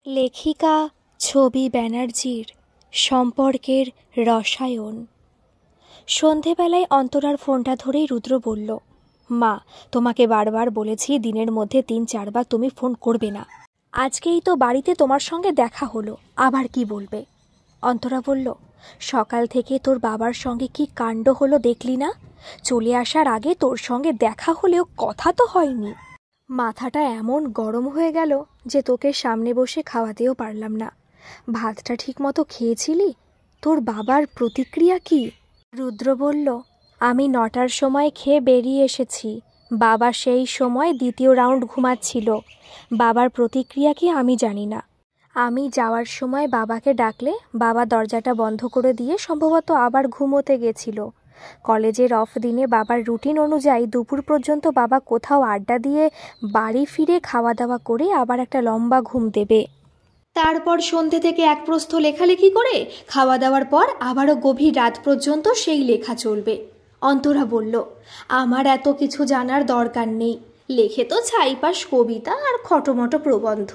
লেখিকা ছবি ব্যানার্জির সম্পর্কের রসায়ন। সন্ধেবেলায় অন্তরার ফোনটা ধরেই রুদ্র বলল, মা, তোমাকে বারবার বলেছি দিনের মধ্যে 3-4 বার তুমি ফোন করবে না। আজকেই তো বাড়িতে তোমার সঙ্গে দেখা হলো, আবার কি বলবে? অন্তরা বলল, সকাল থেকে তোর বাবার সঙ্গে কি কাণ্ড হলো দেখলি না? চলে আসার আগে তোর সঙ্গে দেখা হলেও কথা তো হয়নি। মাথাটা এমন গরম হয়ে গেল যে তোকে সামনে বসে খাওয়াতেও পারলাম না। ভাতটা ঠিক মতো খেয়েছিলি? তোর বাবার প্রতিক্রিয়া কি? রুদ্র বলল, আমি 9টার সময় খেয়ে বেরিয়ে এসেছি। বাবা সেই সময় 2য় রাউন্ড ঘুমাচ্ছিল। বাবার প্রতিক্রিয়া কি আমি জানি না। আমি যাওয়ার সময় বাবাকে ডাকলে বাবা দরজাটা বন্ধ করে দিয়ে সম্ভবত আবার ঘুমোতে গেছিল। কলেজের অফ দিনে বাবার রুটিন অনুযায়ী দুপুর পর্যন্ত বাবা কোথাও আড্ডা দিয়ে বাড়ি ফিরে খাওয়া দাওয়া করে আবার একটা লম্বা ঘুম দেবে। তারপর সন্ধে থেকে এক প্রস্থ লেখালেখি করে খাওয়া দাওয়ার পর আবারও গভীর রাত পর্যন্ত সেই লেখা চলবে। অন্তরা বলল, আমার এত কিছু জানার দরকার নেই। লেখে তো ছাইপাশ কবিতা আর খটোমটো প্রবন্ধ।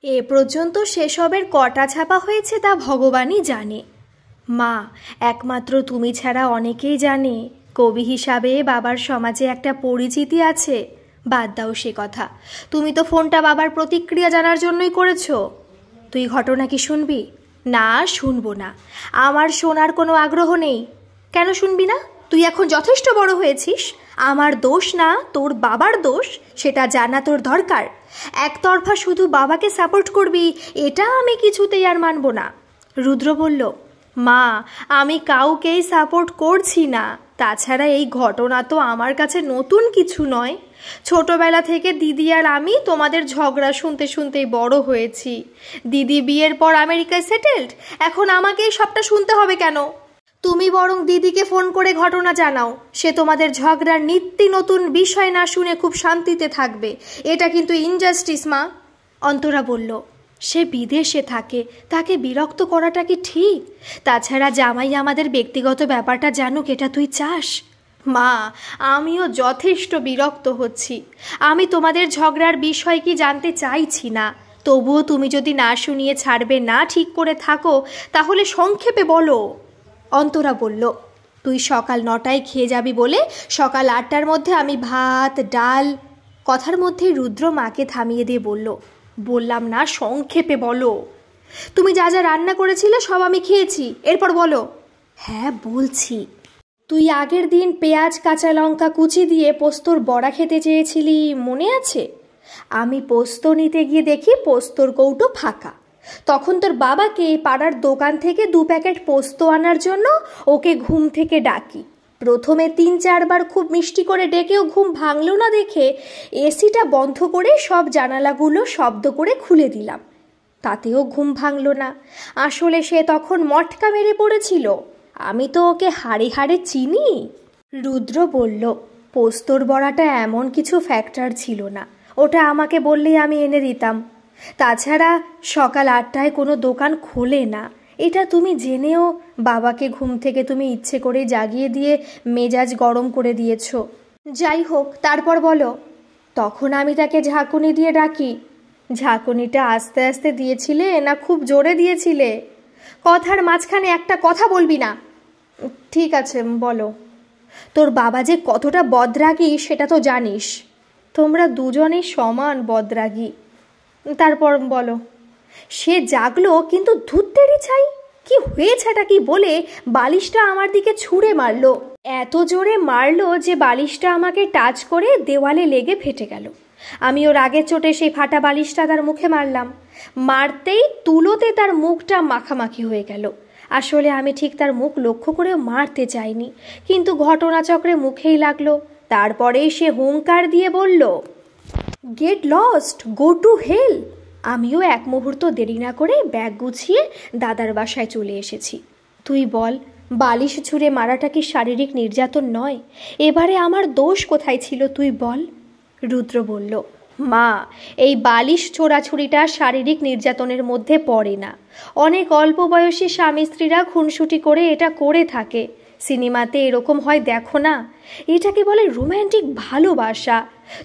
এ পর্যন্ত সেসবের কটা ছাপা হয়েছে তা ভগবানই জানে। মা, একমাত্র তুমি ছাড়া অনেকেই জানে কবি হিসাবে বাবার সমাজে একটা পরিচিতি আছে। বাদ দাও সে কথা। তুমি তো ফোনটা বাবার প্রতিক্রিয়া জানার জন্যই করেছো। তুই ঘটনা কি শুনবি? না, শুনবো না। আমার শোনার কোনো আগ্রহ নেই। কেন শুনবি না? তুই এখন যথেষ্ট বড় হয়েছিস। আমার দোষ না, তোর বাবার দোষ, সেটা জানা তোর দরকার। একতরফা শুধু বাবাকে সাপোর্ট করবি, এটা আমি কিছুতেই আর মানব না। রুদ্র বলল, মা, আমি কাউকেই সাপোর্ট করছি না। তাছাড়া এই ঘটনা তো আমার কাছে নতুন কিছু নয়। ছোটবেলা থেকে দিদি আর আমি তোমাদের ঝগড়া শুনতে শুনতেই বড় হয়েছি। দিদি বিয়ের পর আমেরিকায় সেটেলড, এখন আমাকেই সবটা শুনতে হবে কেন? তুমি বরং দিদিকে ফোন করে ঘটনা জানাও। সে তোমাদের ঝগড়ার নিত্য নতুন বিষয় না শুনে খুব শান্তিতে থাকবে। এটা কিন্তু ইনজাস্টিস, মা। অন্তরা বলল, সে বিদেশে থাকে, তাকে বিরক্ত করাটা কি ঠিক? তাছাড়া জামাই আমাদের ব্যক্তিগত ব্যাপারটা জানুক, এটা তুই চাস? মা, আমিও যথেষ্ট বিরক্ত হচ্ছি। আমি তোমাদের ঝগড়ার বিষয় কি জানতে চাইছি না। তবুও তুমি যদি না শুনিয়ে ছাড়বে না ঠিক করে থাকো, তাহলে সংক্ষেপে বলো। অন্তরা বলল, তুই সকাল 9টায় খেয়ে যাবি বলে সকাল 8টার মধ্যে আমি ভাত ডাল। কথার মধ্যে রুদ্র মাকে থামিয়ে দিয়ে বলল, বললাম না সংক্ষেপে বলো। তুমি যা যা রান্না করেছিলে সব আমি খেয়েছি, এরপর বলো। হ্যাঁ, বলছি। তুই আগের দিন পেঁয়াজ কাঁচা লঙ্কা কুচি দিয়ে পোস্তর বড়া খেতে চেয়েছিলি, মনে আছে? আমি পোস্ত নিতে গিয়ে দেখি পোস্তর কৌটো ফাঁকা। তখন তোর বাবাকে পাড়ার দোকান থেকে 2 প্যাকেট পোস্ত আনার জন্য ওকে ঘুম থেকে ডাকি। প্রথমে 3-4 বার খুব মিষ্টি করে ডেকেও ঘুম ভাঙল না দেখে এসিটা বন্ধ করে সব জানালাগুলো শব্দ করে খুলে দিলাম। তাতেও ঘুম ভাঙল না। আসলে সে তখন মটকা মেরে পড়েছিল। আমি তো ওকে হাড়ে হাড়ে চিনি। রুদ্র বলল, পোস্তর বড়াটা এমন কিছু ফ্যাক্টর ছিল না, ওটা আমাকে বললেই আমি এনে দিতাম। তাছাড়া সকাল 8টায় কোনো দোকান খোলে না, এটা তুমি জেনেও বাবাকে ঘুম থেকে তুমি ইচ্ছে করে জাগিয়ে দিয়ে মেজাজ গরম করে দিয়েছ। যাই হোক, তারপর বলো। তখন আমি তাকে ঝাঁকুনি দিয়ে ডাকি। ঝাঁকুনিটা আস্তে আস্তে দিয়েছিলে না খুব জোরে দিয়েছিলে? কথার মাঝখানে একটা কথা বলবি না। ঠিক আছে, বলো। তোর বাবা যে কতটা বদরাগী সেটা তো জানিস। তোমরা দুজনেই সমান বদরাগী। তারপর বলো। সে জাগলো, কিন্তু ধুত্তেরি ছাই, কি হয়েছেটা কি বলে বালিশটা আমার দিকে ছুঁড়ে মারলো। এত জোরে মারলো যে বালিশটা আমাকে টাচ করে দেওয়ালে লেগে ফেটে গেল। আমি ওর রাগের চোটে সেই ফাটা বালিশটা তার মুখে মারলাম। মারতেই তুলোতে তার মুখটা মাখামাখি হয়ে গেল। আসলে আমি ঠিক তার মুখ লক্ষ্য করে মারতে চাইনি, কিন্তু ঘটনাচক্রে মুখেই লাগলো। তারপরেই সে হুঙ্কার দিয়ে বলল, get lost, go to hell. আমিও এক মুহূর্ত দেরি না করে ব্যাগ গুছিয়ে দাদার বাসায় চলে এসেছি। তুই বল, বালিশ ছুঁড়ে মারাটা কি শারীরিক নির্যাতন নয়? এবারে আমার দোষ কোথায় ছিল তুই বল? রুদ্র বলল, মা, এই বালিশ ছোড়াছুড়িটা শারীরিক নির্যাতনের মধ্যে পড়ে না। অনেক অল্প বয়সী স্বামী স্ত্রীরা খুনসুটি করে এটা করে থাকে। সিনেমাতে এরকম হয় দেখো না, এটাকে বলে রোম্যান্টিক ভালোবাসা।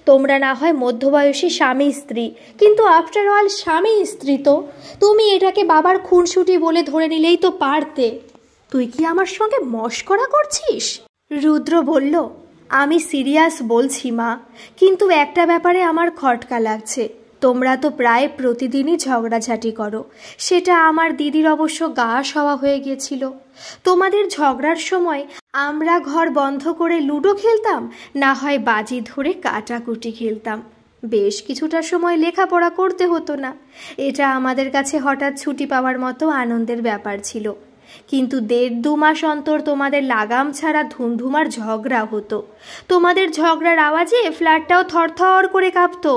তোমরা না হয় মধ্যবয়সী স্বামী স্ত্রী, কিন্তু আফটার অল স্বামী স্ত্রী তো। তুমি এটাকে বাবার খুনসুটি বলে ধরে নিলেই তো পারতে। তুই কি আমার সঙ্গে মশকরা করছিস? রুদ্র বলল, আমি সিরিয়াস বলছি মা, কিন্তু একটা ব্যাপারে আমার খটকা লাগছে। তোমরা তো প্রায় প্রতিদিনই ঝগড়াঝাটি করো, সেটা আমার দিদির অবশ্য গা সওয়া হয়ে গিয়েছিল। তোমাদের ঝগড়ার সময় আমরা ঘর বন্ধ করে লুডো খেলতাম, না হয় বাজি ধরে কাটাকুটি খেলতাম। বেশ কিছুটা সময় লেখাপড়া করতে হতো না। এটা আমাদের কাছে হঠাৎ ছুটি পাওয়ার মতো আনন্দের ব্যাপার ছিল। কিন্তু 1.5-2 মাস অন্তর তোমাদের লাগাম ছাড়া ধুমধুমার ঝগড়া হতো। তোমাদের ঝগড়ার আওয়াজে ফ্ল্যাটটাও থরথর করে কাঁপতো।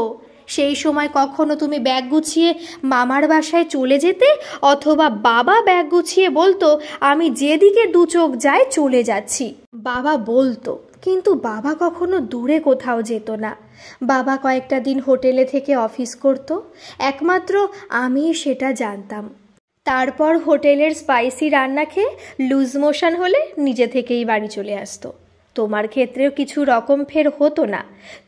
সেই সময় কখনো তুমি ব্যাগ গুছিয়ে মামার বাসায় চলে যেতে, অথবা বাবা ব্যাগ গুছিয়ে বলতো আমি যেদিকে 2 চোখ যায় চলে যাচ্ছি। বাবা বলতো, কিন্তু বাবা কখনো দূরে কোথাও যেত না। বাবা কয়েকটা দিন হোটেলে থেকে অফিস করত, একমাত্র আমি সেটা জানতাম। তারপর হোটেলের স্পাইসি রান্না খেয়ে লুজ মোশন হলে নিজে থেকেই বাড়ি চলে আসতো। তোমার ক্ষেত্রেও কিছু রকম ফের হতো না।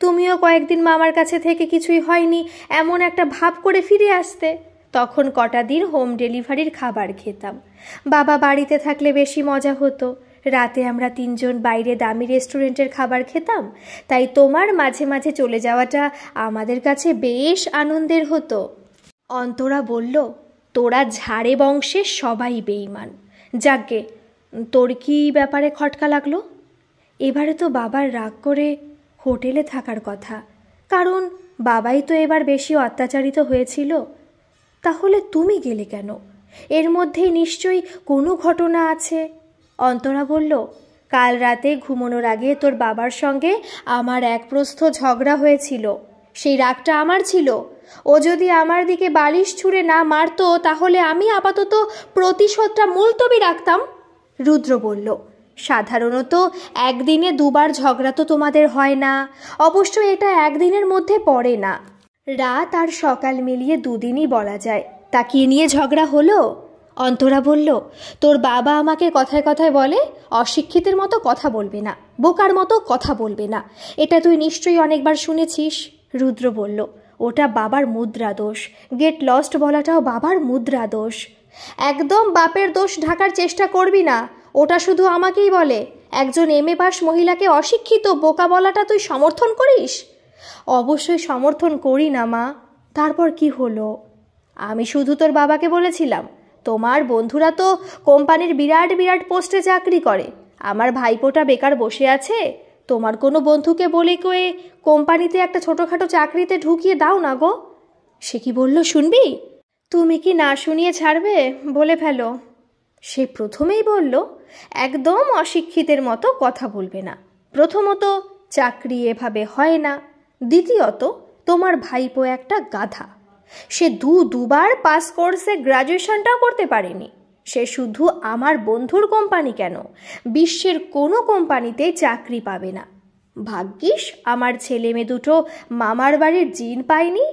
তুমিও কয়েকদিন মামার কাছে থেকে কিছুই হয়নি এমন একটা ভাব করে ফিরে আসতে। তখন কটা দিন হোম ডেলিভারির খাবার খেতাম। বাবা বাড়িতে থাকলে বেশি মজা হতো। রাতে আমরা 3 জন বাইরে দামি রেস্টুরেন্টের খাবার খেতাম, তাই তোমার মাঝে মাঝে চলে যাওয়াটা আমাদের কাছে বেশ আনন্দের হতো। অন্তরা বলল, তোরা ঝাড়ে বংশের সবাই বেঈমান। যাকগে, তোর কি ব্যাপারে খটকা লাগলো? এবারে তো বাবার রাগ করে হোটেলে থাকার কথা, কারণ বাবাই তো এবার বেশি অত্যাচারিত হয়েছিল। তাহলে তুমি গেলে কেন? এর মধ্যেই নিশ্চয়ই কোনো ঘটনা আছে। অন্তরা বলল, কাল রাতে ঘুমানোর আগে তোর বাবার সঙ্গে আমার এক প্রস্থ ঝগড়া হয়েছিল। সেই রাগটা আমার ছিল। ও যদি আমার দিকে বালিশ ছুঁড়ে না মারতো, তাহলে আমি আপাতত প্রতিশোধটা মুলতবি রাখতাম। রুদ্র বলল, সাধারণত একদিনে 2 বার ঝগড়া তো তোমাদের হয় না। অবশ্য এটা একদিনের মধ্যে পড়ে না, রাত আর সকাল মিলিয়ে 2 দিনই বলা যায়। তা কি নিয়ে ঝগড়া হলো? অন্তরা বলল, তোর বাবা আমাকে কথায় কথায় বলে অশিক্ষিতের মতো কথা বলবে না, বোকার মতো কথা বলবে না। এটা তুই নিশ্চয়ই অনেকবার শুনেছিস। রুদ্র বলল, ওটা বাবার মুদ্রা দোষ। গেট লস্ট বলাটাও বাবার মুদ্রা দোষ। একদম বাপের দোষ ঢাকার চেষ্টা করবি না। ওটা শুধু আমাকেই বলে। একজন MA পাস মহিলাকে অশিক্ষিত বোকা বলাটা তুই সমর্থন করিস? অবশ্যই সমর্থন করি না মা। তারপর কি হলো? আমি শুধু তোর বাবাকে বলেছিলাম, তোমার বন্ধুরা তো কোম্পানির বিরাট বিরাট পোস্টে চাকরি করে, আমার ভাইপোটা বেকার বসে আছে। তোমার কোনো বন্ধুকে বলে কয়ে কোম্পানিতে একটা ছোটোখাটো চাকরিতে ঢুকিয়ে দাও না গো। সে কি বলল শুনবি? তুমি কি না শুনিয়ে ছাড়বে? বলে ফেলো। সে প্রথমেই বলল, একদম অশিক্ষিতের মতো কথা বলবে না। প্রথমত, চাকরি এভাবে হয় না। দ্বিতীয়ত, তোমার ভাইপো একটা গাধা। সে 2 বার পাস কোর্সে গ্র্যাজুয়েশনটাও করতে পারেনি। সে শুধু আমার বন্ধুর কোম্পানি কেন, বিশ্বের কোনো কোম্পানিতেই চাকরি পাবে না। ভাগ্যিস আমার ছেলে মেয়ে দুটো মামার বাড়ির জিন পায়নি।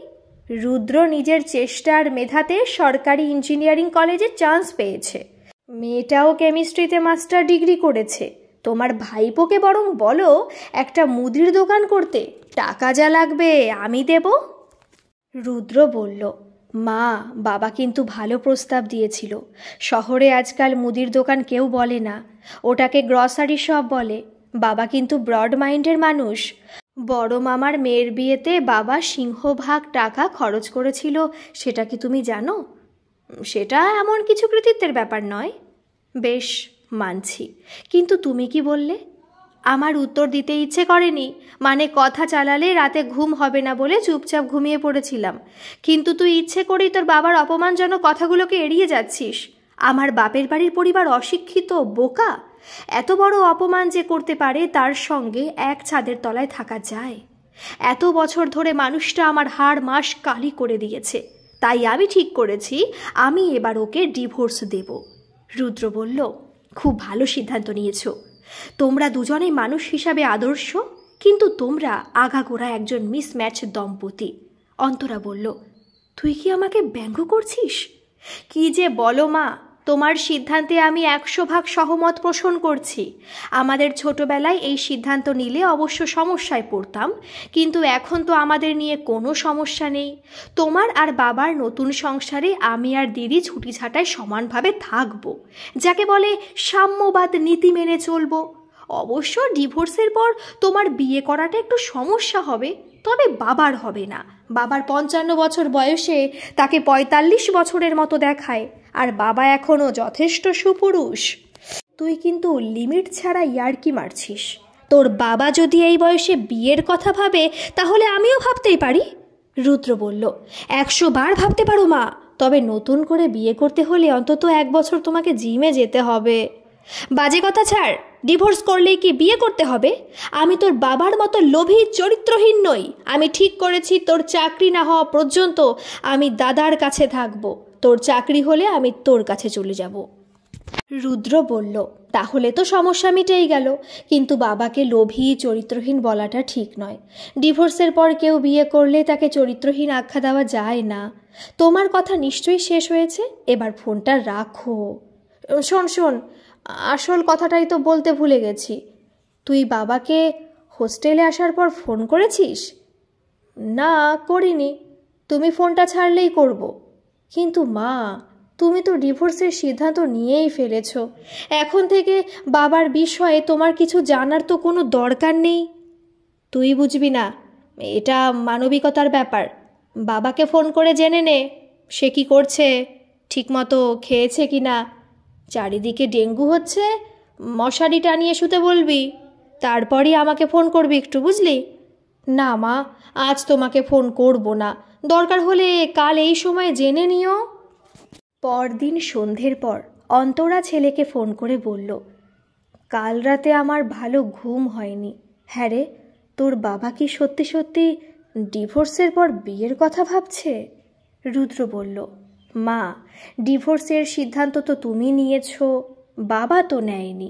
রুদ্র নিজের চেষ্টার মেধাতে সরকারি ইঞ্জিনিয়ারিং কলেজে চান্স পেয়েছে। মেয়েটাও কেমিস্ট্রিতে মাস্টার ডিগ্রি করেছে। তোমার ভাইপোকে বরং বলো একটা মুদির দোকান করতে, টাকা যা লাগবে আমি দেব। রুদ্র বলল, মা, বাবা কিন্তু ভালো প্রস্তাব দিয়েছিল। শহরে আজকাল মুদির দোকান কেউ বলে না, ওটাকে গ্রসারি শপ বলে। বাবা কিন্তু ব্রড মাইন্ডের মানুষ। বড় মামার মেয়ের বিয়েতে বাবা সিংহভাগ টাকা খরচ করেছিল, সেটা কি তুমি জানো? সেটা এমন কিছু কৃতিত্বের ব্যাপার নয়। বেশ, মানছি, কিন্তু তুমি কি বললে? আমার উত্তর দিতে ইচ্ছে করেনি, মানে কথা চালালে রাতে ঘুম হবে না বলে চুপচাপ ঘুমিয়ে পড়েছিলাম। কিন্তু তুই ইচ্ছে করেই তোর বাবার অপমানজনক কথাগুলোকে এড়িয়ে যাচ্ছিস। আমার বাপের বাড়ির পরিবার অশিক্ষিত, বোকা। এত বড় অপমান যে করতে পারে, তার সঙ্গে এক ছাদের তলায় থাকা যায়? এত বছর ধরে মানুষটা আমার হাড় মাস কালি করে দিয়েছে। তাই আমি ঠিক করেছি, আমি এবার ওকে ডিভোর্স দেব। রুদ্র বলল, খুব ভালো সিদ্ধান্ত নিয়েছো। তোমরা দুজনেই মানুষ হিসাবে আদর্শ, কিন্তু তোমরা আগাগোড়া একজন মিসম্যাচ দম্পতি। অন্তরা বলল, তুই কি আমাকে ব্যঙ্গ করছিস? কি যে বলো মা, তোমার সিদ্ধান্তে আমি 100 ভাগ সহমত পোষণ করছি। আমাদের ছোটবেলায় এই সিদ্ধান্ত নিলে অবশ্য সমস্যায় পড়তাম, কিন্তু এখন তো আমাদের নিয়ে কোনো সমস্যা নেই। তোমার আর বাবার নতুন সংসারে আমি আর দিদি ছুটি ছাটায় সমানভাবে থাকবো, যাকে বলে সাম্যবাদ নীতি মেনে চলবো। অবশ্য ডিভোর্সের পর তোমার বিয়ে করাটা একটু সমস্যা হবে, তবে বাবার হবে না। বাবার 55 বছর বয়সে তাকে 45 বছরের মতো দেখায়, আর বাবা এখনও যথেষ্ট সুপুরুষ। তুই কিন্তু লিমিট ছাড়া ইয়ার্কি মারছিস। তোর বাবা যদি এই বয়সে বিয়ের কথা ভাবে, তাহলে আমিও ভাবতেই পারি। রুদ্র বলল, 100 বার ভাবতে পারো মা, তবে নতুন করে বিয়ে করতে হলে অন্তত 1 বছর তোমাকে জিমে যেতে হবে। বাজে কথা ছাড়, ডিভোর্স করলেই কি বিয়ে করতে হবে? আমি তোর বাবার মতো লোভী চরিত্রহীন নই। আমি ঠিক করেছি তোর চাকরি না হওয়া পর্যন্ত আমি দাদার কাছে থাকবো। তোর চাকরি হলে আমি তোর কাছে চলে যাব। রুদ্র বলল, তাহলে তো সমস্যা মিটেই গেল, কিন্তু বাবাকে লোভী চরিত্রহীন বলাটা ঠিক নয়। ডিভোর্সের পর কেউ বিয়ে করলে তাকে চরিত্রহীন আখ্যা দেওয়া যায় না। তোমার কথা নিশ্চয়ই শেষ হয়েছে, এবার ফোনটা রাখো। শোন শোন, আসল কথাটাই তো বলতে ভুলে গেছি। তুই বাবাকে হোস্টেলে আসার পর ফোন করেছিস? না, করিনি। তুমি ফোনটা ছাড়লেই করব। কিন্তু মা, তুমি তো ডিভোর্সের সিদ্ধান্ত নিয়েই ফেলেছ। এখন থেকে বাবার বিষয়ে তোমার কিছু জানার তো কোনো দরকার নেই। তুই বুঝবি না, এটা মানবিকতার ব্যাপার। বাবাকে ফোন করে জেনে নে সে কি করছে, ঠিকমতো খেয়েছে কি না। চারিদিকে ডেঙ্গু হচ্ছে, মশারি টানিয়ে শুতে বলবি, তারপরই আমাকে ফোন করবি একটু, বুঝলি? না মা, আজ তোমাকে ফোন করব না, দরকার হলে কাল এই সময় জেনে নিও। পরদিন সন্ধ্যের পর অন্তরা ছেলেকে ফোন করে বলল, কাল রাতে আমার ভালো ঘুম হয়নি। হ্যাঁ রে, তোর বাবা কি সত্যি সত্যি ডিভোর্সের পর বিয়ের কথা ভাবছে? রুদ্র বলল, মা, ডিভোর্সের সিদ্ধান্ত তো তুমি নিয়েছ, বাবা তো নেয়নি।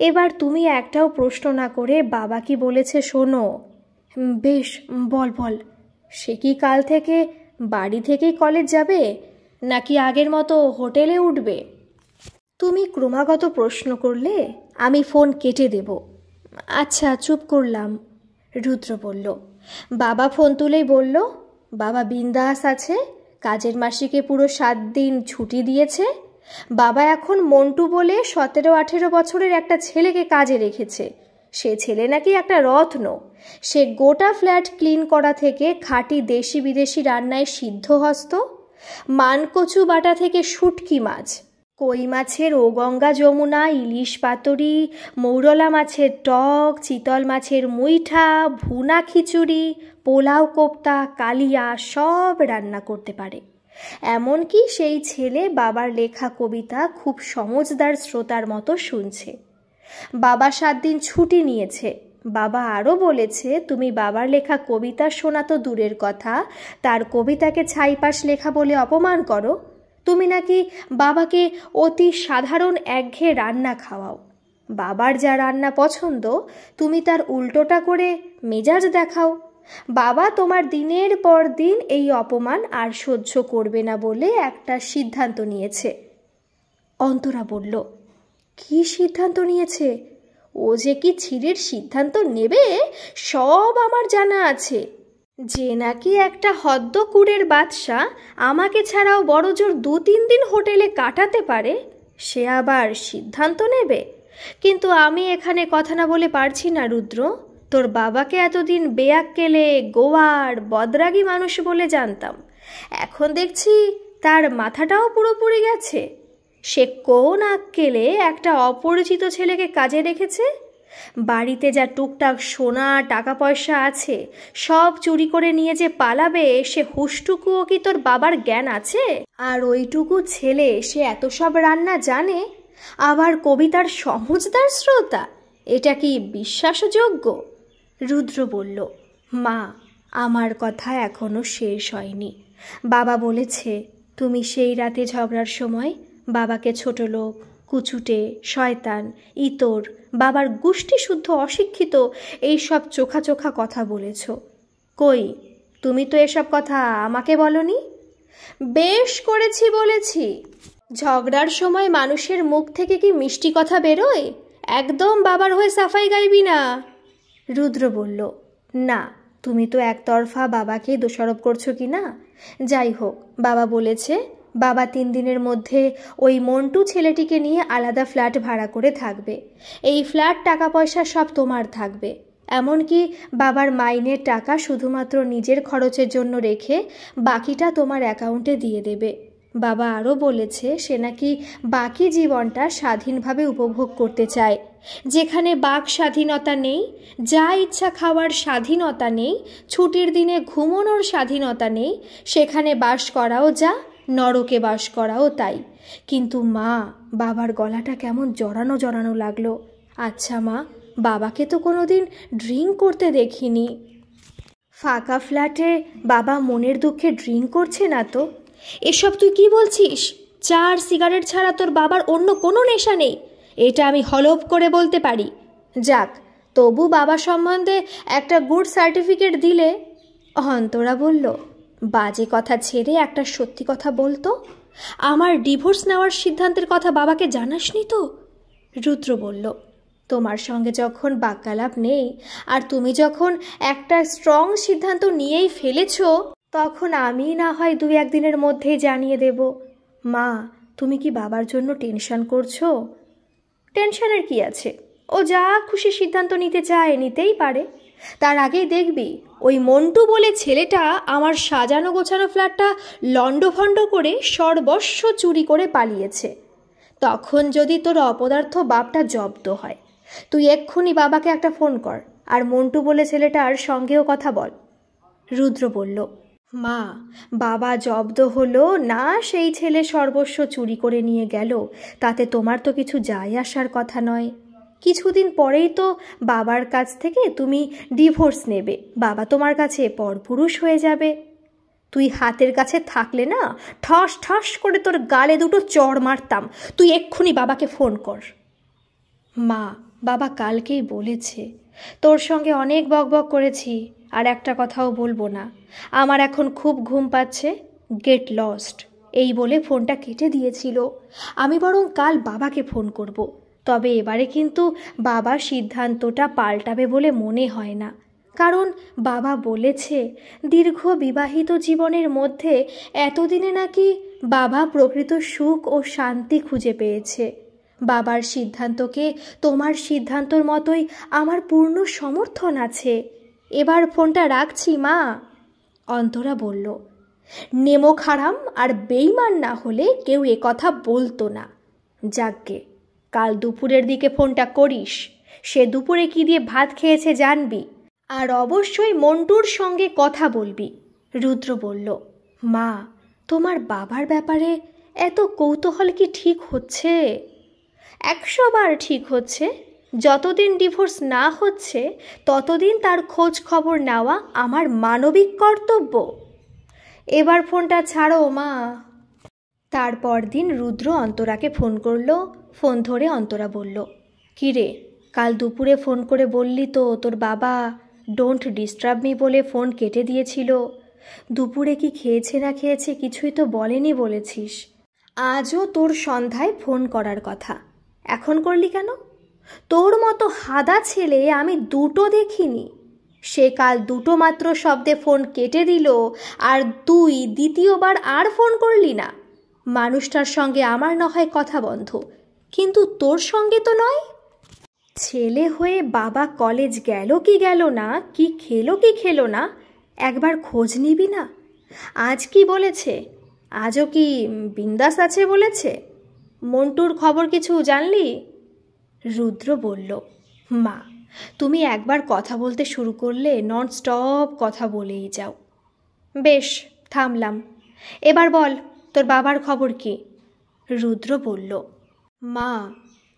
এবার তুমি একটাও প্রশ্ন না করে বাবা কি বলেছে শোনো। বেশ, বল বল। সে কি কাল থেকে বাড়ি থেকেই কলেজ যাবে, নাকি আগের মতো হোটেলে উঠবে? তুমি ক্রমাগত প্রশ্ন করলে আমি ফোন কেটে দেব। আচ্ছা, চুপ করলাম। রুদ্র বলল। বাবা ফোন তুলেই বলল, বাবা বিন্দাস আছে, কাজের মাসিকে পুরো 7 দিন ছুটি দিয়েছে। বাবা এখন মন্টু বলে 17-18 বছরের একটা ছেলেকে কাজে রেখেছে। সে ছেলে নাকি একটা রত্ন। সে গোটা ফ্ল্যাট ক্লিন করা থেকে খাঁটি দেশি বিদেশি রান্নায় সিদ্ধহস্ত। মানকচু বাটা থেকে শুটকি মাছ, কই মাছের ও গঙ্গা যমুনা, ইলিশ পাতুরি, মৌরলা মাছের টক, চিতল মাছের মুইঠা, ভুনা খিচুড়ি, পোলাও কোপ্তা, কালিয়া সব রান্না করতে পারে। এমনকি সেই ছেলে বাবার লেখা কবিতা খুব সমজদার শ্রোতার মতো শুনছে। বাবা 7 দিন ছুটি নিয়েছে। বাবা আরও বলেছে, তুমি বাবার লেখা কবিতা শোনা তো দূরের কথা, তার কবিতাকে ছাইপাশ লেখা বলে অপমান করো। তুমি নাকি বাবাকে অতি সাধারণ একঘেয়ে রান্না খাওয়াও। বাবার যা রান্না পছন্দ তুমি তার উল্টোটা করে মেজাজ দেখাও। বাবা তোমার দিনের পর দিন এই অপমান আর সহ্য করবে না বলে একটা সিদ্ধান্ত নিয়েছে। অন্তরা বলল, কি সিদ্ধান্ত নিয়েছে? ও যে কি ছিঁড়ির সিদ্ধান্ত নেবে সব আমার জানা আছে। যে নাকি একটা হদ্দকুড়ের বাদশা আমাকে ছাড়াও বড়জোর 2-3 দিন হোটেলে কাটাতে পারে, সে আবার সিদ্ধান্ত নেবে? কিন্তু আমি এখানে কথা না বলে পারছি না রুদ্র। তোর বাবাকে এতদিন বেয়াক্কেলে, গোয়ার, বদরাগী মানুষ বলে জানতাম। এখন দেখছি তার মাথাটাও পুরোপুরি গেছে। সে কোন আক্কেলে একটা অপরিচিত ছেলেকে কাজে রেখেছে? বাড়িতে যা টুকটাক সোনা টাকা পয়সা আছে সব চুরি করে নিয়ে যে পালাবে, সে হুশটুকুও কি তোর বাবার জ্ঞান আছে? আর ওইটুকু ছেলে সে এত সব রান্না জানে, আবার কবিতার সমজদার শ্রোতা, এটা কি বিশ্বাসযোগ্য? রুদ্র বলল, মা, আমার কথা এখনো শেষ হয়নি। বাবা বলেছে তুমি সেই রাতে ঝগড়ার সময় বাবাকে ছোট লোক, কুচুটে, শয়তান, ইতর, বাবার গোষ্ঠী শুদ্ধ অশিক্ষিত এইসব চোখা চোখা কথা বলেছ। কই, তুমি তো এসব কথা আমাকে বলনি। বেশ করেছি বলেছি। ঝগড়ার সময় মানুষের মুখ থেকে কি মিষ্টি কথা বেরোয়? একদম বাবার হয়ে সাফাই গাইবি না। রুদ্র বলল, না, তুমি তো একতরফা বাবাকেই দোষারোপ করছো কি না? যাই হোক, বাবা বলেছে বাবা 3 দিনের মধ্যে ওই মন্টু ছেলেটিকে নিয়ে আলাদা ফ্ল্যাট ভাড়া করে থাকবে। এই ফ্ল্যাট টাকা পয়সা সব তোমার থাকবে, এমনকি বাবার মাইনের টাকা শুধুমাত্র নিজের খরচের জন্য রেখে বাকিটা তোমার অ্যাকাউন্টে দিয়ে দেবে। বাবা আরও বলেছে সে নাকি বাকি জীবনটা স্বাধীনভাবে উপভোগ করতে চায়, যেখানে বাক স্বাধীনতা নেই, যা ইচ্ছা খাওয়ার স্বাধীনতা নেই, ছুটির দিনে ঘুমানোর স্বাধীনতা নেই, সেখানে বাস করাও যা, নরকে বাস করাও তাই। কিন্তু মা, বাবার গলাটা কেমন জড়ানো জড়ানো লাগলো। আচ্ছা মা, বাবাকে তো কোনোদিন ড্রিঙ্ক করতে দেখিনি। ফাঁকা ফ্ল্যাটে বাবা মনের দুঃখে ড্রিঙ্ক করছে না তো? এসব তুই কি বলছিস? চা আর সিগারেট ছাড়া তোর বাবার অন্য কোনো নেশা নেই, এটা আমি হলফ করে বলতে পারি। যাক, তবু বাবা সম্বন্ধে একটা গুড সার্টিফিকেট দিলে। অন্তরা বলল, বাজে কথা ছেড়ে একটা সত্যি কথা বলতো, আমার ডিভোর্স নেওয়ার সিদ্ধান্তের কথা বাবাকে জানাসনি তো? রুদ্র বলল, তোমার সঙ্গে যখন বাক্যালাপ নেই আর তুমি যখন একটা স্ট্রং সিদ্ধান্ত নিয়েই ফেলেছ, তখন আমি না হয় 2-1 দিনের মধ্যেই জানিয়ে দেব। মা, তুমি কি বাবার জন্য টেনশন করছো? টেনশনের কি আছে, ও যা খুশি সিদ্ধান্ত নিতে চায় নিতেই পারে। তার আগেই দেখবি ওই মন্টু বলে ছেলেটা আমার সাজানো গোছানো ফ্ল্যাটটা লণ্ডভণ্ড করে সর্বস্ব চুরি করে পালিয়েছে। তখন যদি তোর অপদার্থ বাপটা জব্দ হয়, তুই এক্ষুনি বাবাকে একটা ফোন কর আর মন্টু বলে ছেলেটার সঙ্গেও কথা বল। রুদ্র বলল, মা, বাবা জব্দ হলো না সেই ছেলে সর্বস্ব চুরি করে নিয়ে গেল, তাতে তোমার তো কিছু যায় আসার কথা নয়। কিছুদিন পরেই তো বাবার কাছ থেকে তুমি ডিভোর্স নেবে, বাবা তোমার কাছে পরপুরুষ হয়ে যাবে। তুই হাতের কাছে থাকলে না ঠস ঠস করে তোর গালে 2টো চড় মারতাম। তুই এক্ষুনি বাবাকে ফোন কর। মা, বাবা কালকেই বলেছে তোর সঙ্গে অনেক বকবক করেছি, আর একটা কথাও বলবো না। আমার এখন খুব ঘুম পাচ্ছে, গেট লস্ট, এই বলে ফোনটা কেটে দিয়েছিল। আমি বরং কাল বাবাকে ফোন করব। তবে এবারে কিন্তু বাবার সিদ্ধান্তটা পাল্টাবে বলে মনে হয় না, কারণ বাবা বলেছে দীর্ঘ বিবাহিত জীবনের মধ্যে এতদিনে নাকি বাবা প্রকৃত সুখ ও শান্তি খুঁজে পেয়েছে। বাবার সিদ্ধান্তকে তোমার সিদ্ধান্তর মতোই আমার পূর্ণ সমর্থন আছে। এবার ফোনটা রাখছি মা। অন্তরা বলল, নেমো খারাম আর বেইমান না হলে কেউ এ কথা বলতো না। যাকগে, কাল দুপুরের দিকে ফোনটা করিস, সে দুপুরে কি দিয়ে ভাত খেয়েছে জানবি, আর অবশ্যই মন্টুর সঙ্গে কথা বলবি। রুদ্র বলল, মা, তোমার বাবার ব্যাপারে এত কৌতূহল কি ঠিক হচ্ছে? 100 বার ঠিক হচ্ছে। যতদিন ডিভোর্স না হচ্ছে ততদিন তার খোঁজ খবর নেওয়া আমার মানবিক কর্তব্য। এবার ফোনটা ছাড়ো মা। তারপর দিন রুদ্র অন্তরাকে ফোন করলো। ফোন ধরে অন্তরা বলল, কী রে, কাল দুপুরে ফোন করে বললি তো তোর বাবা ডোন্ট ডিস্টার্ব মি বলে ফোন কেটে দিয়েছিল। দুপুরে কি খেয়েছে না খেয়েছে কিছুই তো বলেনি বলেছিস। আজও তোর সন্ধ্যায় ফোন করার কথা, এখন করলি কেন? তোর মতো হাদা ছেলে আমি 2টো দেখিনি। সে কাল 2টো মাত্র শব্দে ফোন কেটে দিল, আর তুই দ্বিতীয়বার আর ফোন করলি না। মানুষটার সঙ্গে আমার না হয় কথা বন্ধ, কিন্তু তোর সঙ্গে তো নয়। ছেলে হয়ে বাবা কলেজ গেল কি গেল না, কি খেলো না, একবার খোঁজ নিবি না? আজ কি বলেছে? আজও কি বিন্দাস আছে বলেছে? মন্টুর খবর কিছু জানলি? রুদ্র বলল, মা, তুমি একবার কথা বলতে শুরু করলে নন স্টপ কথা বলেই যাও। বেশ, থামলাম, এবার বল তোর বাবার খবর কি? রুদ্র বলল, মা,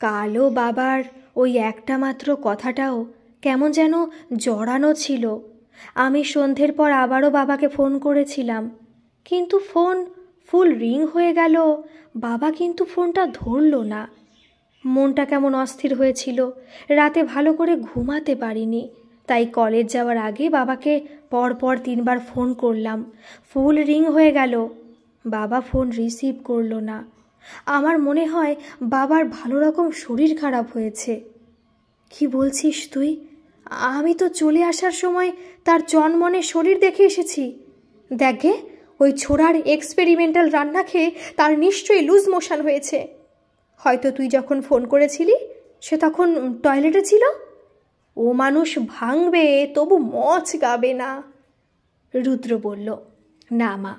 কালও বাবার ওই একটা মাত্র কথাটাও কেমন যেন জড়ানো ছিল। আমি সন্ধ্যের পর আবারও বাবাকে ফোন করেছিলাম, কিন্তু ফোন ফুল রিং হয়ে গেল। বাবা কিন্তু ফোনটা ধরল না। মনটা কেমন অস্থির হয়েছিল, রাতে ভালো করে ঘুমাতে পারিনি। তাই কলেজ যাওয়ার আগে বাবাকে পরপর 3 বার ফোন করলাম, ফুল রিং হয়ে গেল। বাবা ফোন রিসিভ করলো না। আমার মনে হয় বাবার ভালো রকম শরীর খারাপ হয়েছে। কি বলছিস তুই? আমি তো চলে আসার সময় তার চনমনে শরীর দেখে এসেছি। দেখে ওই ছোড়ার এক্সপেরিমেন্টাল রান্না খেয়ে তার নিশ্চয়ই লুজ মোশন হয়েছে। হয়তো তুই যখন ফোন করেছিলি সে তখন টয়লেটে ছিল। ও মানুষ ভাঙবে তবু মচ গাবে না। রুদ্র বলল, না মা,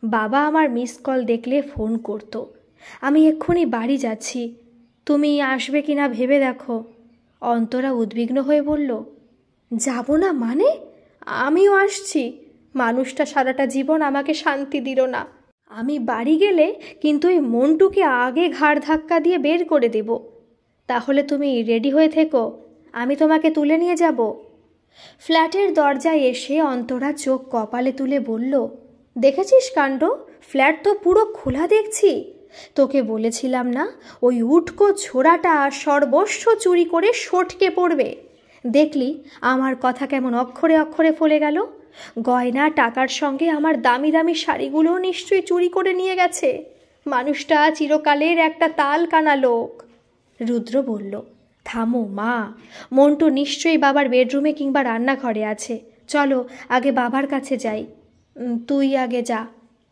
বাবা আমার মিস কল দেখলে ফোন করতো। আমি এক্ষুনি বাড়ি যাচ্ছি, তুমি আসবে কিনা ভেবে দেখো। অন্তরা উদ্বিগ্ন হয়ে বলল, যাব না মানে? আমিও আসছি। মানুষটা সারাটা জীবন আমাকে শান্তি দিল না। আমি বাড়ি গেলে কিন্তু এই মন্টুকে আগে ঘাড় ধাক্কা দিয়ে বের করে দেব। তাহলে তুমি রেডি হয়ে থেকো, আমি তোমাকে তুলে নিয়ে যাব। ফ্ল্যাটের দরজায় এসে অন্তরা চোখ কপালে তুলে বলল, দেখেছিস কাণ্ড, ফ্ল্যাট তো পুরো খোলা দেখছি। তোকে বলেছিলাম না ওই উটকো ছোড়াটা সর্বস্ব চুরি করে সটকে পড়বে। দেখলি আমার কথা কেমন অক্ষরে অক্ষরে ফলে গেল। গয়না টাকার সঙ্গে আমার দামি দামি শাড়িগুলোও নিশ্চয়ই চুরি করে নিয়ে গেছে। মানুষটা চিরকালের একটা তাল কানা লোক। রুদ্র বলল, থামো মা, মন্টু নিশ্চয়ই বাবার বেডরুমে কিংবা রান্নাঘরে আছে। চলো আগে বাবার কাছে যাই। তুই আগে যা,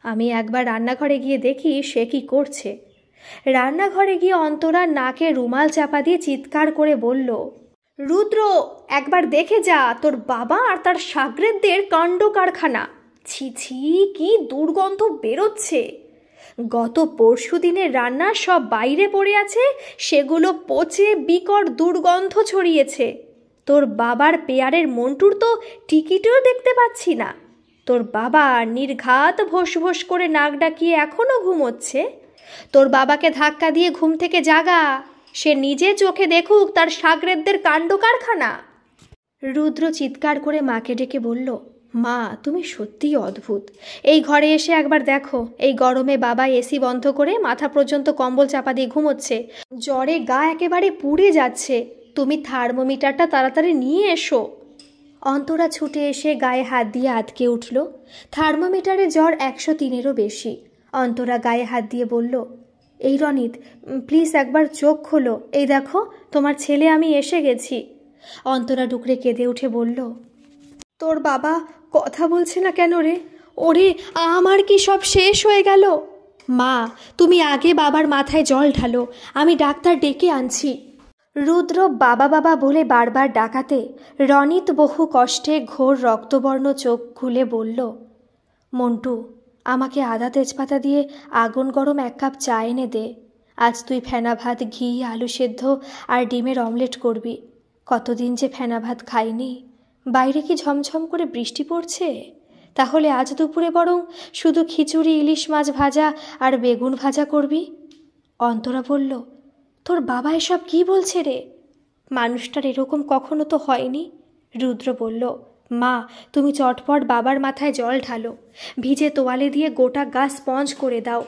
আমি একবার রান্নাঘরে গিয়ে দেখি সে কি করছে। রান্নাঘরে গিয়ে অন্তরা নাকে রুমাল চাপা দিয়ে চিৎকার করে বলল, রুদ্র, একবার দেখে যা তোর বাবা আর তার সাগরেদদের কাণ্ড কারখানা। ছি ছি, কি দুর্গন্ধ বেরোচ্ছে। গত পরশু দিনের রান্না সব বাইরে পড়ে আছে, সেগুলো পচে বিকট দুর্গন্ধ ছড়িয়েছে। তোর বাবার পেয়ারের মন্টুর তো টিকিটও দেখতে পাচ্ছি না। তোর বাবা নির্ঘাত ভোস ভোস করে নাক ডাকিয়ে এখনও ঘুমোচ্ছে। তোর বাবাকে ধাক্কা দিয়ে ঘুম থেকে জাগা, সে নিজে চোখে দেখুক তার সাগরেদদের কাণ্ড কারখানা। রুদ্র চিৎকার করে মাকে ডেকে বলল, মা তুমি সত্যিই অদ্ভুত। এই ঘরে এসে একবার দেখো, এই গরমে বাবা এসি বন্ধ করে মাথা পর্যন্ত কম্বল চাপা দিয়ে ঘুমোচ্ছে। জ্বরে গা একেবারে পুড়ে যাচ্ছে। তুমি থার্মোমিটারটা তাড়াতাড়ি নিয়ে এসো। অন্তরা ছুটে এসে গায়ে হাত দিয়ে আটকে উঠল। থার্মোমিটারে জ্বর 103-এরও বেশি। অন্তরা গায়ে হাত দিয়ে বলল, এই রনিত, প্লিজ একবার চোখ খোলো। এই দেখো তোমার ছেলে আমি এসে গেছি। অন্তরা ডুকরে কেঁদে উঠে বলল, তোর বাবা কথা বলছে না কেন রে? ওরে, আমার কি সব শেষ হয়ে গেল? মা, তুমি আগে বাবার মাথায় জল ঢালো, আমি ডাক্তার ডেকে আনছি। রুদ্র বাবা বাবা বলে বারবার ডাকাতে রনিত বহু কষ্টে ঘোর রক্তবর্ণ চোখ খুলে বলল, মন্টু, আমাকে আদা তেজপাতা দিয়ে আগুন গরম 1 কাপ চা এনে দে। আজ তুই ফেনা ভাত, ঘি, আলু সেদ্ধ আর ডিমের অমলেট করবি। কতদিন যে ফেনা ভাত খাইনি। বাইরে কি ঝমঝম করে বৃষ্টি পড়ছে? তাহলে আজ দুপুরে বরং শুধু খিচুড়ি, ইলিশ মাছ ভাজা আর বেগুন ভাজা করবি। অন্তরা বলল, তোর বাবা এসব কি বলছে রে? মানুষটার এরকম কখনো তো হয়নি। রুদ্র বলল, মা তুমি চটপট বাবার মাথায় জল ঢালো, ভিজে তোয়ালে দিয়ে গোটা গা স্পঞ্জ করে দাও।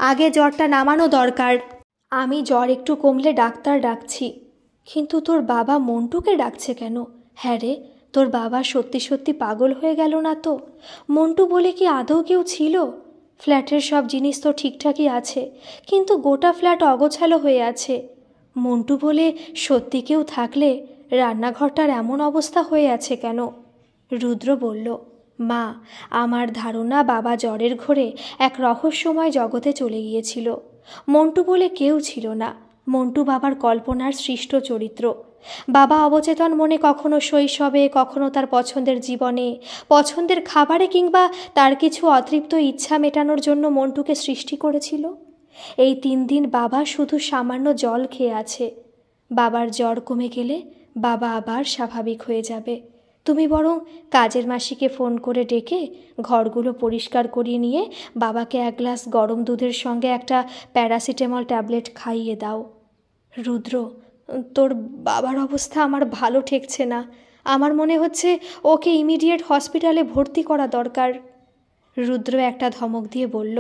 আগে জ্বরটা নামানো দরকার। আমি জ্বর একটু কমলে ডাক্তার ডাকছি। কিন্তু তোর বাবা মন্টুকে ডাকছে কেন? হ্যাঁ রে, তোর বাবা সত্যি সত্যি পাগল হয়ে গেল না তো? মন্টু বলে কি আদৌ কেউ ছিল? ফ্ল্যাটের সব জিনিস তো ঠিকঠাকই আছে, কিন্তু গোটা ফ্ল্যাট অগোছালো হয়ে আছে। মন্টু বলে সত্যি কেউ থাকলে রান্নাঘরটার এমন অবস্থা হয়ে আছে কেন? রুদ্র বলল, মা আমার ধারণা বাবা জ্বরের ঘোরে এক রহস্যময় জগতে চলে গিয়েছিল। মন্টু বলে কেউ ছিল না। মন্টু বাবার কল্পনার সৃষ্ট চরিত্র। বাবা অবচেতন মনে কখনো শৈশবে, কখনো তার পছন্দের জীবনে, পছন্দের খাবারে কিংবা তার কিছু অতৃপ্ত ইচ্ছা মেটানোর জন্য মন্টুকে সৃষ্টি করেছিল। এই 3 দিন বাবা শুধু সামান্য জল খেয়ে আছে। বাবার জ্বর কমে গেলে বাবা আবার স্বাভাবিক হয়ে যাবে। তুমি বরং কাজের মাসিকে ফোন করে ডেকে ঘরগুলো পরিষ্কার করিয়ে নিয়ে বাবাকে 1 গ্লাস গরম দুধের সঙ্গে একটা প্যারাসিটামল ট্যাবলেট খাইয়ে দাও। রুদ্র, তোর বাবার অবস্থা আমার ভালো ঠেকছে না। আমার মনে হচ্ছে ওকে ইমিডিয়েট হসপিটালে ভর্তি করা দরকার। রুদ্র একটা ধমক দিয়ে বলল,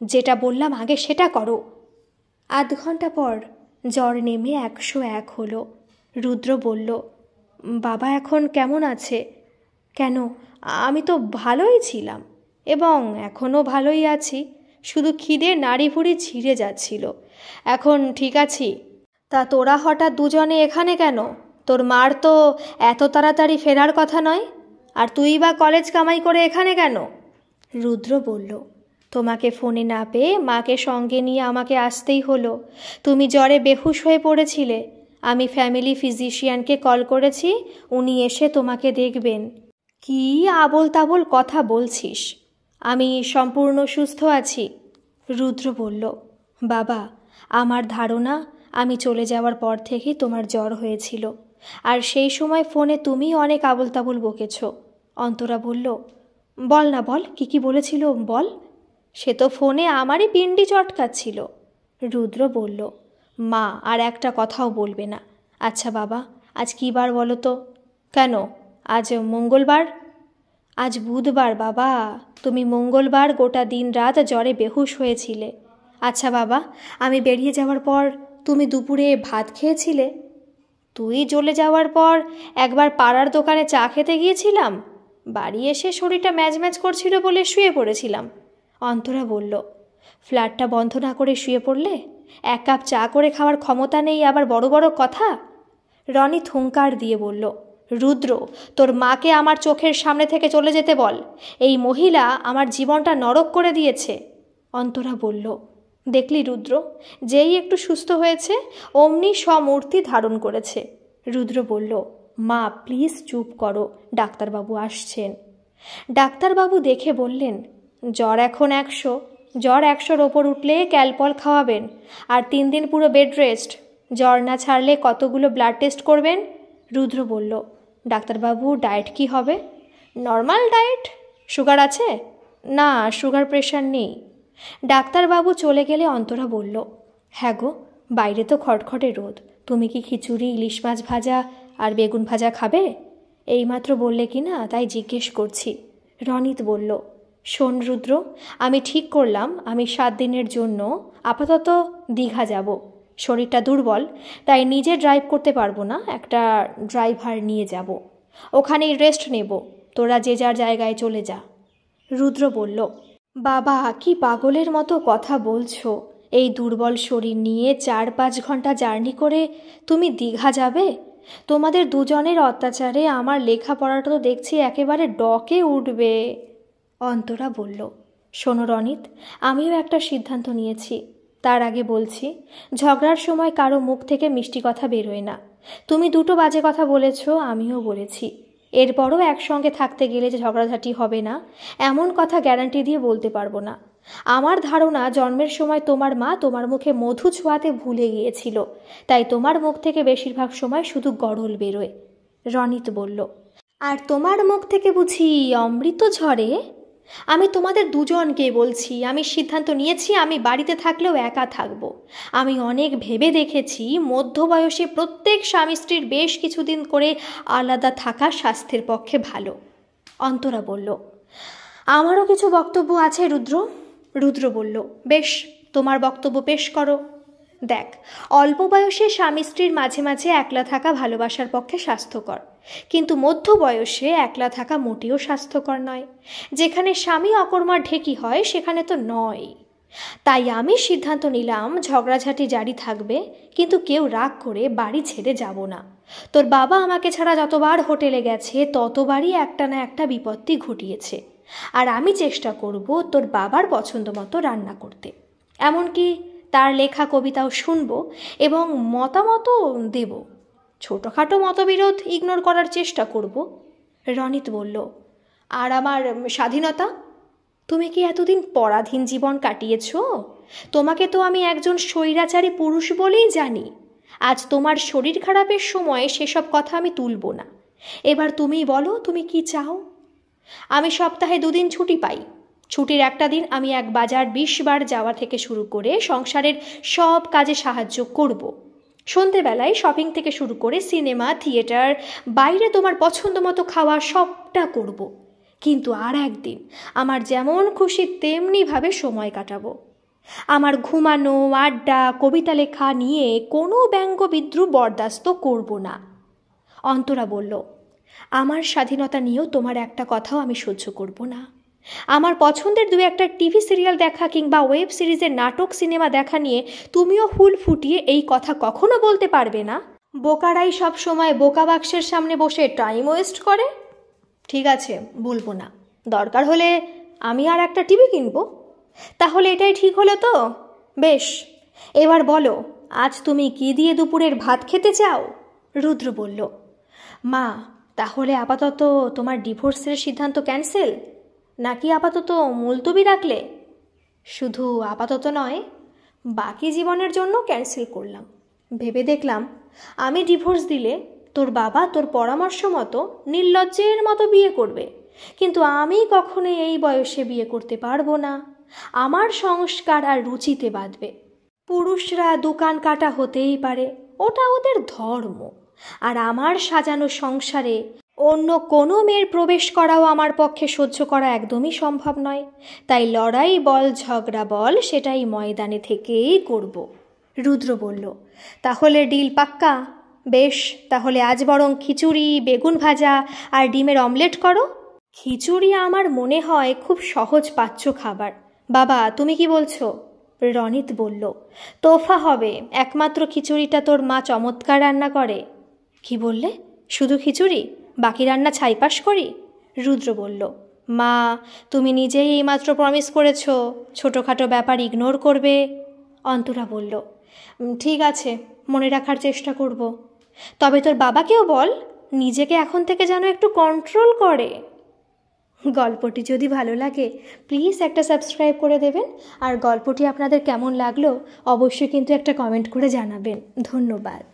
যেটা বললাম আগে সেটা করো। 8 ঘন্টা পর জ্বর নেমে 101 হলো। রুদ্র বলল, বাবা এখন কেমন আছে? কেন, আমি তো ভালোই ছিলাম এবং এখনও ভালোই আছি। শুধু খিদে নাড়ি ভুড়ি ছিঁড়ে যাচ্ছিল। এখন ঠিক আছি। তা তোরা হঠাৎ দুজনে এখানে কেন? তোর মার তো এত তাড়াতাড়ি ফেরার কথা নয়, আর তুই বা কলেজ কামাই করে এখানে কেন? রুদ্র বলল, তোমাকে ফোনে না পেয়ে মাকে সঙ্গে নিয়ে আমাকে আসতেই হলো। তুমি জ্বরে বেহুশ হয়ে পড়েছিলে। আমি ফ্যামিলি ফিজিশিয়ানকে কল করেছি, উনি এসে তোমাকে দেখবেন। কি আবোল তাবোল কথা বলছিস? আমি সম্পূর্ণ সুস্থ আছি। রুদ্র বলল, বাবা, আমার ধারণা আমি চলে যাওয়ার পর থেকেই তোমার জ্বর হয়েছিল, আর সেই সময় ফোনে তুমি অনেক আবোল তাবোল বকেছ। অন্তরা বলল, বল না বল, কি বলেছিল বল। সে তো ফোনে আমারই পিন্ডি চটকাচ্ছিল। রুদ্র বলল, মা আর একটা কথাও বলবে না। আচ্ছা বাবা, আজ কী বার বলো তো? কেন, আজ মঙ্গলবার? আজ বুধবার বাবা। তুমি মঙ্গলবার গোটা দিন রাত জ্বরে বেহুশ হয়েছিলে। আচ্ছা বাবা, আমি বেরিয়ে যাওয়ার পর তুমি দুপুরে ভাত খেয়েছিলে? তুই চলে যাওয়ার পর একবার পাড়ার দোকানে চা খেতে গিয়েছিলাম। বাড়ি এসে শরীরটা ম্যাজম্যাজ করছিল বলে শুয়ে পড়েছিলাম। অন্তরা বলল, ফ্ল্যাটটা বন্ধ না করে শুয়ে পড়লে? 1 কাপ চা করে খাওয়ার ক্ষমতা নেই, আবার বড় বড় কথা। রনি থুঙ্কার দিয়ে বলল, রুদ্র, তোর মাকে আমার চোখের সামনে থেকে চলে যেতে বল। এই মহিলা আমার জীবনটা নরক করে দিয়েছে। অন্তরা বলল, দেখলি রুদ্র, যেই একটু সুস্থ হয়েছে অমনি সমূর্তি ধারণ করেছে। রুদ্র বলল, মা প্লিজ চুপ করো, ডাক্তারবাবু আসছেন। ডাক্তারবাবু দেখে বললেন, জ্বর এখন 100, জ্বর 100-র ওপর উঠলে ক্যালপল খাওয়াবেন, আর 3 দিন পুরো বেড রেস্ট। জ্বর না ছাড়লে কতগুলো ব্লাড টেস্ট করবেন। রুদ্র বলল, ডাক্তারবাবু ডায়েট কি হবে? Normal diet. সুগার আছে? না, সুগার প্রেশার নেই। ডাক্তারবাবু চলে গেলে অন্তরা বলল, হ্যাঁ গো, বাইরে তো খটখটে রোদ, তুমি কি খিচুড়ি, ইলিশ মাছ ভাজা আর বেগুন ভাজা খাবে? এইমাত্র বললে কি না, তাই জিজ্ঞেস করছি। রনিত বলল, শোন রুদ্র, আমি ঠিক করলাম আমি 7 দিনের জন্য আপাতত দীঘা যাব। শরীরটা দুর্বল, তাই নিজে ড্রাইভ করতে পারবো না, একটা ড্রাইভার নিয়ে যাব। ওখানেই রেস্ট নেব, তোরা যে যার জায়গায় চলে যা। রুদ্র বলল, বাবা কি পাগলের মতো কথা বলছো? এই দুর্বল শরীর নিয়ে 4-5 ঘন্টা জার্নি করে তুমি দীঘা যাবে? তোমাদের দুজনের অত্যাচারে আমার লেখাপড়াটা তো দেখছি একেবারে ডকে উঠবে। অন্তরা বলল, শোনো রনিত, আমিও একটা সিদ্ধান্ত নিয়েছি। তার আগে বলছি, ঝগড়ার সময় কারো মুখ থেকে মিষ্টি কথা বেরোয় না। তুমি 2টো বাজে কথা বলেছ, আমিও বলেছি। এরপরও একসঙ্গে থাকতে গেলে যে ঝগড়াঝাটি হবে না, এমন কথা গ্যারান্টি দিয়ে বলতে পারবো না। আমার ধারণা জন্মের সময় তোমার মা তোমার মুখে মধু ছোঁয়াতে ভুলে গিয়েছিল, তাই তোমার মুখ থেকে বেশিরভাগ সময় শুধু গড়ল বেরোয়। রনিত বলল, আর তোমার মুখ থেকে বুঝি অমৃত ঝরে? আমি তোমাদের দুজনকে বলছি, আমি সিদ্ধান্ত নিয়েছি আমি বাড়িতে থাকলেও একা থাকব। আমি অনেক ভেবে দেখেছি, মধ্যবয়সে প্রত্যেক স্বামী স্ত্রীর বেশ কিছুদিন করে আলাদা থাকা স্বাস্থ্যের পক্ষে ভালো। অন্তরা বলল, আমারও কিছু বক্তব্য আছে রুদ্র। রুদ্র বলল, বেশ, তোমার বক্তব্য পেশ করো। দেখ, অল্প বয়সে স্বামী স্ত্রীর মাঝে মাঝে একলা থাকা ভালোবাসার পক্ষে স্বাস্থ্যকর, কিন্তু মধ্য বয়সে একলা থাকা মোটেও স্বাস্থ্যকর নয়। যেখানে স্বামী অকর্মার ঢেকি হয় সেখানে তো নয়। তাই আমি সিদ্ধান্ত নিলাম ঝগড়াঝাটি জারি থাকবে, কিন্তু কেউ রাগ করে বাড়ি ছেড়ে যাব না। তোর বাবা আমাকে ছাড়া যতবার হোটেলে গেছে ততবারই একটা না একটা বিপত্তি ঘটিয়েছে, আর আমি চেষ্টা করব তোর বাবার পছন্দ মতো রান্না করতে। এমনকি তার লেখা কবিতাও শুনব এবং মতামতও দেব। ছোটোখাটো মতবিরোধ ইগনোর করার চেষ্টা করব। রনিত বলল, আর আমার স্বাধীনতা? তুমি কি এতদিন পরাধীন জীবন কাটিয়েছ? তোমাকে তো আমি একজন স্বৈরাচারী পুরুষ বলেই জানি। আজ তোমার শরীর খারাপের সময় সেসব কথা আমি তুলব না। এবার তুমিই বলো, তুমি কি চাও? আমি সপ্তাহে 2 দিন ছুটি পাই। ছুটির একটা দিন আমি এক বাজার 20 বার যাওয়া থেকে শুরু করে সংসারের সব কাজে সাহায্য করব। সন্ধেবেলায় শপিং থেকে শুরু করে সিনেমা, থিয়েটার, বাইরে তোমার পছন্দ মতো খাওয়া সবটা করব। কিন্তু আর একদিন আমার যেমন খুশি তেমনিভাবে সময় কাটাবো। আমার ঘুমানো, আড্ডা, কবিতা লেখা নিয়ে কোনো ব্যঙ্গ বিদ্রুপ বরদাস্ত করব না। অন্তরা বলল, আমার স্বাধীনতা নিয়েও তোমার একটা কথাও আমি সহ্য করব না। আমার পছন্দের দু একটা টিভি সিরিয়াল দেখা কিংবা ওয়েব সিরিজের নাটক সিনেমা দেখা নিয়ে তুমিও হুল ফুটিয়ে এই কথা কখনো বলতে পারবে না। বোকারাই সব সময় বোকা বাক্সের সামনে বসে টাইম ওয়েস্ট করে। ঠিক আছে, বলবো না। দরকার হলে আমি আর একটা টিভি কিনবো। তাহলে এটাই ঠিক হলো তো? বেশ, এবার বলো, আজ তুমি কি দিয়ে দুপুরের ভাত খেতে চাও? রুদ্র বলল, মা, তাহলে আপাতত তোমার ডিভোর্সের সিদ্ধান্ত ক্যান্সেল, নাকি আপাতত মুলতবি রাখলে? শুধু আপাতত নয়, বাকি জীবনের জন্য ক্যান্সেল করলাম। ভেবে দেখলাম আমি ডিভোর্স দিলে তোর বাবা তোর পরামর্শ মতো নির্লজ্জের মতো বিয়ে করবে, কিন্তু আমি কখনোই এই বয়সে বিয়ে করতে পারবো না। আমার সংস্কার আর রুচিতে বাঁধবে। পুরুষরা দোকান কাটা হতেই পারে, ওটা ওদের ধর্ম। আর আমার সাজানো সংসারে অন্য কোনো মেয়ের প্রবেশ করাও আমার পক্ষে সহ্য করা একদমই সম্ভব নয়। তাই লড়াই বল ঝগড়া বল সেটাই ময়দানে থেকেই করব। রুদ্র বলল, তাহলে ডিল পাক্কা? বেশ, তাহলে আজ বরং খিচুড়ি, বেগুন ভাজা আর ডিমের অমলেট করো। খিচুড়ি আমার মনে হয় খুব সহজ পাচ্য খাবার। বাবা, তুমি কি বলছো? রনিত বলল, তোফা হবে, একমাত্র খিচুড়িটা তোর মা চমৎকার রান্না করে। কি বললে? শুধু খিচুড়ি, বাকি রান্না ছাইপাস করি? রুদ্র বলল, মা, তুমি নিজেই এইমাত্র প্রমিস করেছ ছোটোখাটো ব্যাপার ইগনোর করবে। অন্তরা বলল, ঠিক আছে, মনে রাখার চেষ্টা করব। তবে তোর বাবাকেও বল নিজেকে এখন থেকে যেন একটু কন্ট্রোল করে। গল্পটি যদি ভালো লাগে প্লিজ একটা সাবস্ক্রাইব করে দেবেন, আর গল্পটি আপনাদের কেমন লাগলো অবশ্যই কিন্তু একটা কমেন্ট করে জানাবেন। ধন্যবাদ।